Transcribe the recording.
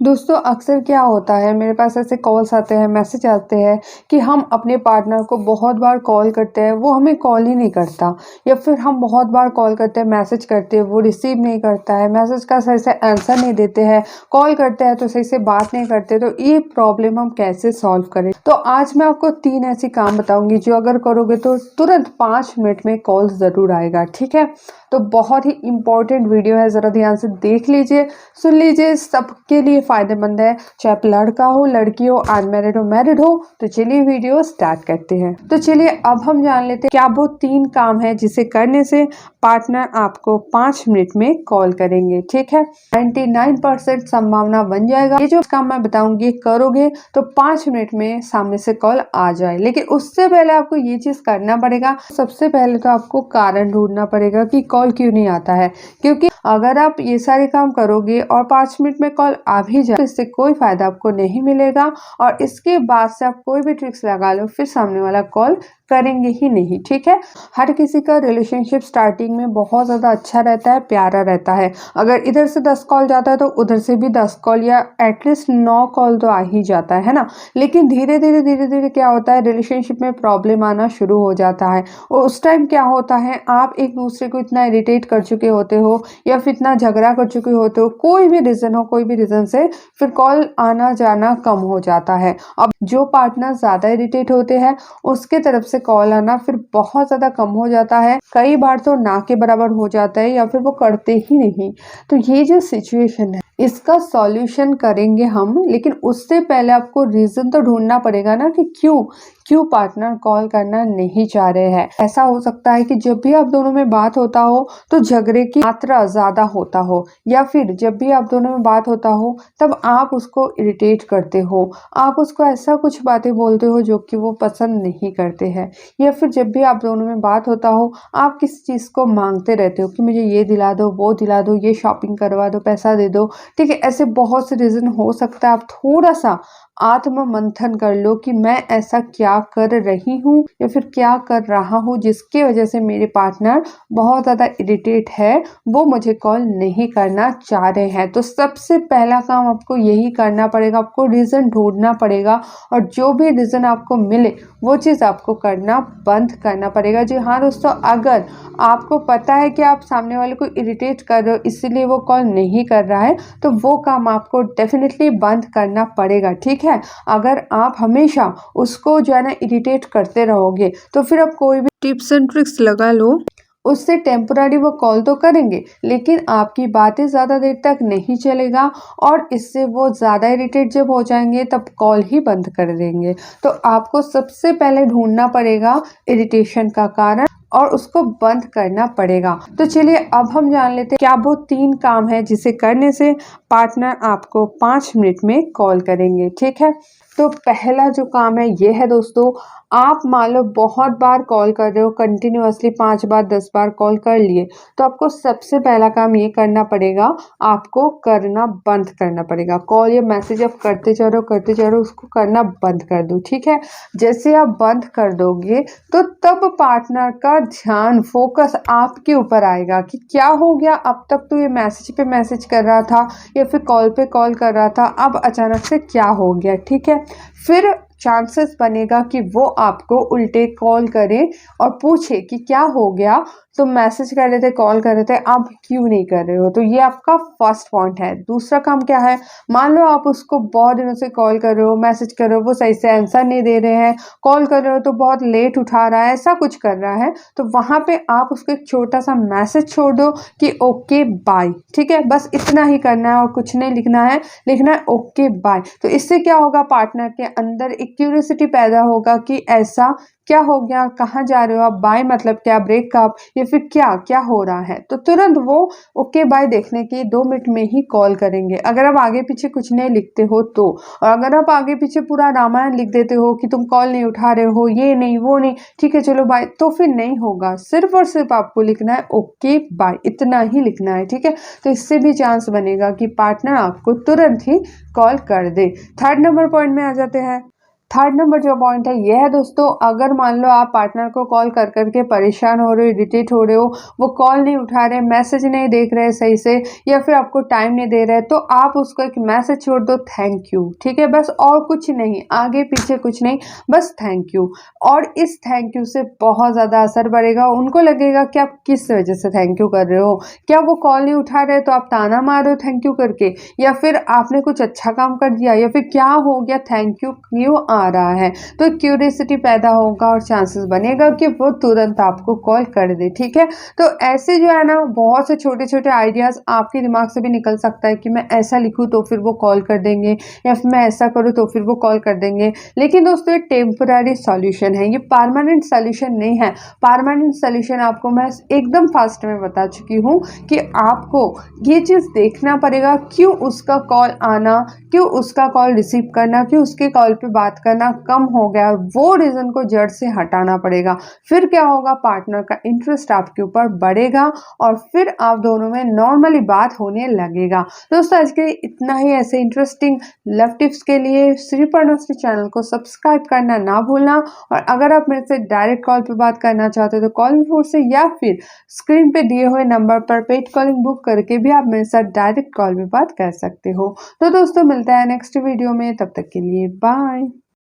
दोस्तों अक्सर क्या होता है मेरे पास ऐसे कॉल्स आते हैं, मैसेज आते हैं कि हम अपने पार्टनर को बहुत बार कॉल करते हैं, वो हमें कॉल ही नहीं करता। या फिर हम बहुत बार कॉल करते हैं, मैसेज करते हैं, वो रिसीव नहीं करता है, मैसेज का सही से आंसर नहीं देते हैं, कॉल करते हैं तो सही से बात नहीं करते। तो ये प्रॉब्लम हम कैसे सॉल्व करें? तो आज मैं आपको 3 ऐसी काम बताऊंगी जो अगर करोगे तो तुरंत 5 मिनट में कॉल ज़रूर आएगा। ठीक है, तो बहुत ही इंपॉर्टेंट वीडियो है, ज़रा ध्यान से देख लीजिए, सुन लीजिए, सबके लिए फायदेमंद है, चाहे आप लड़का हो, लड़की हो, अनमैरिड हो, मैरिड हो। तो चलिए वीडियो स्टार्ट करते हैं। तो चलिए अब हम जान लेते हैं क्या वो 3 काम है जिसे करने से पार्टनर आपको 5 मिनट में कॉल करेंगे। ठीक है, 99% संभावना बन जाएगा ये जो काम मैं बताऊंगी करोगे तो 5 मिनट में सामने से कॉल आ जाए। लेकिन उससे पहले आपको ये चीज करना पड़ेगा। सबसे पहले तो आपको कारण ढूंढना पड़ेगा कि कॉल क्यों नहीं आता है, क्योंकि अगर आप ये सारे काम करोगे और 5 मिनट में कॉल आ भी जाए तो इससे कोई फायदा आपको नहीं मिलेगा। और इसके बाद से आप कोई भी ट्रिक्स लगा लो, फिर सामने वाला कॉल करेंगे ही नहीं। ठीक है, हर किसी का रिलेशनशिप स्टार्टिंग में बहुत ज़्यादा अच्छा रहता है, प्यारा रहता है। अगर इधर से 10 कॉल जाता है तो उधर से भी 10 कॉल या एटलीस्ट 9 कॉल तो आ ही जाता है ना। लेकिन धीरे धीरे क्या होता है, रिलेशनशिप में प्रॉब्लम आना शुरू हो जाता है। और उस टाइम क्या होता है, आप एक दूसरे को इतना इरिटेट कर चुके होते हो या फिर इतना झगड़ा कर चुके होते हो, कोई भी रीज़न हो, कोई भी रीज़न से फिर कॉल आना जाना कम हो जाता है। अब जो पार्टनर ज़्यादा इरिटेट होते हैं उसके तरफ से कॉल आना फिर बहुत ज़्यादा कम हो जाता है, कई बार तो ना के बराबर हो जाता है या फिर वो करते ही नहीं। तो ये जो सिचुएशन है इसका सॉल्यूशन करेंगे हम, लेकिन उससे पहले आपको रीज़न तो ढूंढना पड़ेगा ना कि क्यों क्यों पार्टनर कॉल करना नहीं चाह रहे हैं। ऐसा हो सकता है कि जब भी आप दोनों में बात होता हो तो झगड़े की मात्रा ज़्यादा होता हो, या फिर जब भी आप दोनों में बात होता हो तब आप उसको इरिटेट करते हो, आप उसको ऐसा कुछ बातें बोलते हो जो कि वो पसंद नहीं करते हैं। या फिर जब भी आप दोनों में बात होता हो आप किसी चीज़ को मांगते रहते हो कि मुझे ये दिला दो, वो दिला दो, ये शॉपिंग करवा दो, पैसा दे दो। ठीक है, ऐसे बहुत से रीज़न हो सकता है। आप थोड़ा सा आत्म मंथन कर लो कि मैं ऐसा क्या कर रही हूँ या फिर क्या कर रहा हूँ जिसकी वजह से मेरे पार्टनर बहुत ज़्यादा इरिटेट है, वो मुझे कॉल नहीं करना चाह रहे हैं। तो सबसे पहला काम आपको यही करना पड़ेगा, आपको रीज़न ढूंढना पड़ेगा और जो भी रीज़न आपको मिले वो चीज़ आपको करना बंद करना पड़ेगा। जी हाँ दोस्तों, अगर आपको पता है कि आप सामने वाले को इरिटेट कर रहे हो इसीलिए वो कॉल नहीं कर रहा है, तो वो काम आपको डेफिनेटली बंद करना पड़ेगा। ठीक है, अगर आप हमेशा उसको जो है ना इरिटेट करते रहोगे तो फिर आप कोई भी टिप्स एंड ट्रिक्स लगा लो, उससे टेम्पोरारी वो कॉल तो करेंगे लेकिन आपकी बातें ज़्यादा देर तक नहीं चलेगा और इससे वो ज़्यादा इरिटेट जब हो जाएंगे तब कॉल ही बंद कर देंगे। तो आपको सबसे पहले ढूंढना पड़ेगा इरिटेशन का कारण और उसको बंद करना पड़ेगा। तो चलिए अब हम जान लेते हैं क्या वो 3 काम है जिसे करने से पार्टनर आपको 5 मिनट में कॉल करेंगे। ठीक है, तो पहला जो काम है ये है दोस्तों, आप मान लो बहुत बार कॉल कर रहे हो, कंटिन्यूअसली 5 बार 10 बार कॉल कर लिए, तो आपको सबसे पहला काम ये करना पड़ेगा, आपको करना बंद करना पड़ेगा। कॉल या मैसेज आप करते जा रहे हो, उसको करना बंद कर दो। ठीक है, जैसे आप बंद कर दोगे तो तब पार्टनर का ध्यान फोकस आपके ऊपर आएगा कि क्या हो गया, अब तक तो ये मैसेज पे मैसेज कर रहा था या फिर कॉल पे कॉल कर रहा था, अब अचानक से क्या हो गया। ठीक है, फिर चांसेस बनेगा कि वो आपको उल्टे कॉल करे और पूछे कि क्या हो गया, तो मैसेज कर रहे थे, कॉल कर रहे थे, अब क्यों नहीं कर रहे हो। तो ये आपका फर्स्ट पॉइंट है। दूसरा काम क्या है, मान लो आप उसको बहुत दिनों से कॉल कर रहे हो, मैसेज कर रहे हो, वो सही से आंसर नहीं दे रहे हैं, कॉल कर रहे हो तो बहुत लेट उठा रहा है, ऐसा कुछ कर रहा है, तो वहाँ पे आप उसको एक छोटा सा मैसेज छोड़ दो कि ओके बाय। ठीक है, बस इतना ही करना है और कुछ नहीं लिखना है, लिखना है ओके बाय। तो इससे क्या होगा, पार्टनर के अंदर एक क्यूरियोसिटी पैदा होगा कि ऐसा क्या हो गया, कहाँ जा रहे हो आप, बाय मतलब क्या, ब्रेकअप या फिर क्या क्या हो रहा है। तो तुरंत वो ओके बाय देखने के 2 मिनट में ही कॉल करेंगे। अगर आप आगे पीछे कुछ नहीं लिखते हो तो, और अगर आप आगे पीछे पूरा रामायण लिख देते हो कि तुम कॉल नहीं उठा रहे हो, ये नहीं वो नहीं, ठीक है चलो बाय, तो फिर नहीं होगा। सिर्फ और सिर्फ आपको लिखना है ओके बाय, इतना ही लिखना है। ठीक है, तो इससे भी चांस बनेगा कि पार्टनर आपको तुरंत ही कॉल कर दे। थर्ड नंबर पॉइंट में आ जाते हैं। थर्ड नंबर जो पॉइंट है ये है दोस्तों, अगर मान लो आप पार्टनर को कॉल कर करके परेशान हो रहे हो, इरिटेट हो रहे हो, वो कॉल नहीं उठा रहे, मैसेज नहीं देख रहे सही से, या फिर आपको टाइम नहीं दे रहे, तो आप उसको एक मैसेज छोड़ दो, थैंक यू। ठीक है, बस और कुछ नहीं, आगे पीछे कुछ नहीं, बस थैंक यू। और इस थैंक यू से बहुत ज़्यादा असर पड़ेगा। उनको लगेगा कि आप किस वजह से थैंक यू कर रहे हो। क्या वो कॉल नहीं उठा रहे तो आप ताना मार रहे हो थैंक यू करके, या फिर आपने कुछ अच्छा काम कर दिया, या फिर क्या हो गया, थैंक यू क्यों आ रहा है। तो क्यूरियसिटी पैदा होगा और चांसेस बनेगा कि वो तुरंत आपको कॉल कर दे। ठीक है, तो ऐसे जो है ना बहुत से छोटे छोटे आइडियाज़ आपके दिमाग से भी निकल सकता है कि मैं ऐसा लिखूँ तो फिर वो कॉल कर देंगे, या फिर मैं ऐसा करूँ तो फिर वो कॉल कर देंगे। लेकिन दोस्तों ये टेम्पररी सॉल्यूशन है, ये परमानेंट सॉल्यूशन नहीं है। परमानेंट सॉल्यूशन आपको मैं एकदम फास्ट में बता चुकी हूँ कि आपको ये चीज़ देखना पड़ेगा, क्यों उसका कॉल आना, क्यों उसका कॉल रिसीव करना, क्यों उसके कॉल पे बात करना कम हो गया, वो रीज़न को जड़ से हटाना पड़ेगा। फिर क्या होगा, पार्टनर का इंटरेस्ट आपके ऊपर बढ़ेगा और फिर आप दोनों में नॉर्मली बात होने लगेगा। दोस्तों आज के लिए इतना ही। ऐसे इंटरेस्टिंग लव टिप्स के लिए श्री पर्णश्री चैनल को सब्सक्राइब करना ना भूलना। और अगर आप मेरे से डायरेक्ट कॉल पे बात करना चाहते हो तो कॉल मी फोर से, या फिर स्क्रीन पे दिए हुए नंबर पर पेड कॉलिंग बुक करके भी आप मेरे साथ डायरेक्ट कॉल पे बात कर सकते हो। तो दोस्तों मिलता है नेक्स्ट वीडियो में, तब तक के लिए बाय।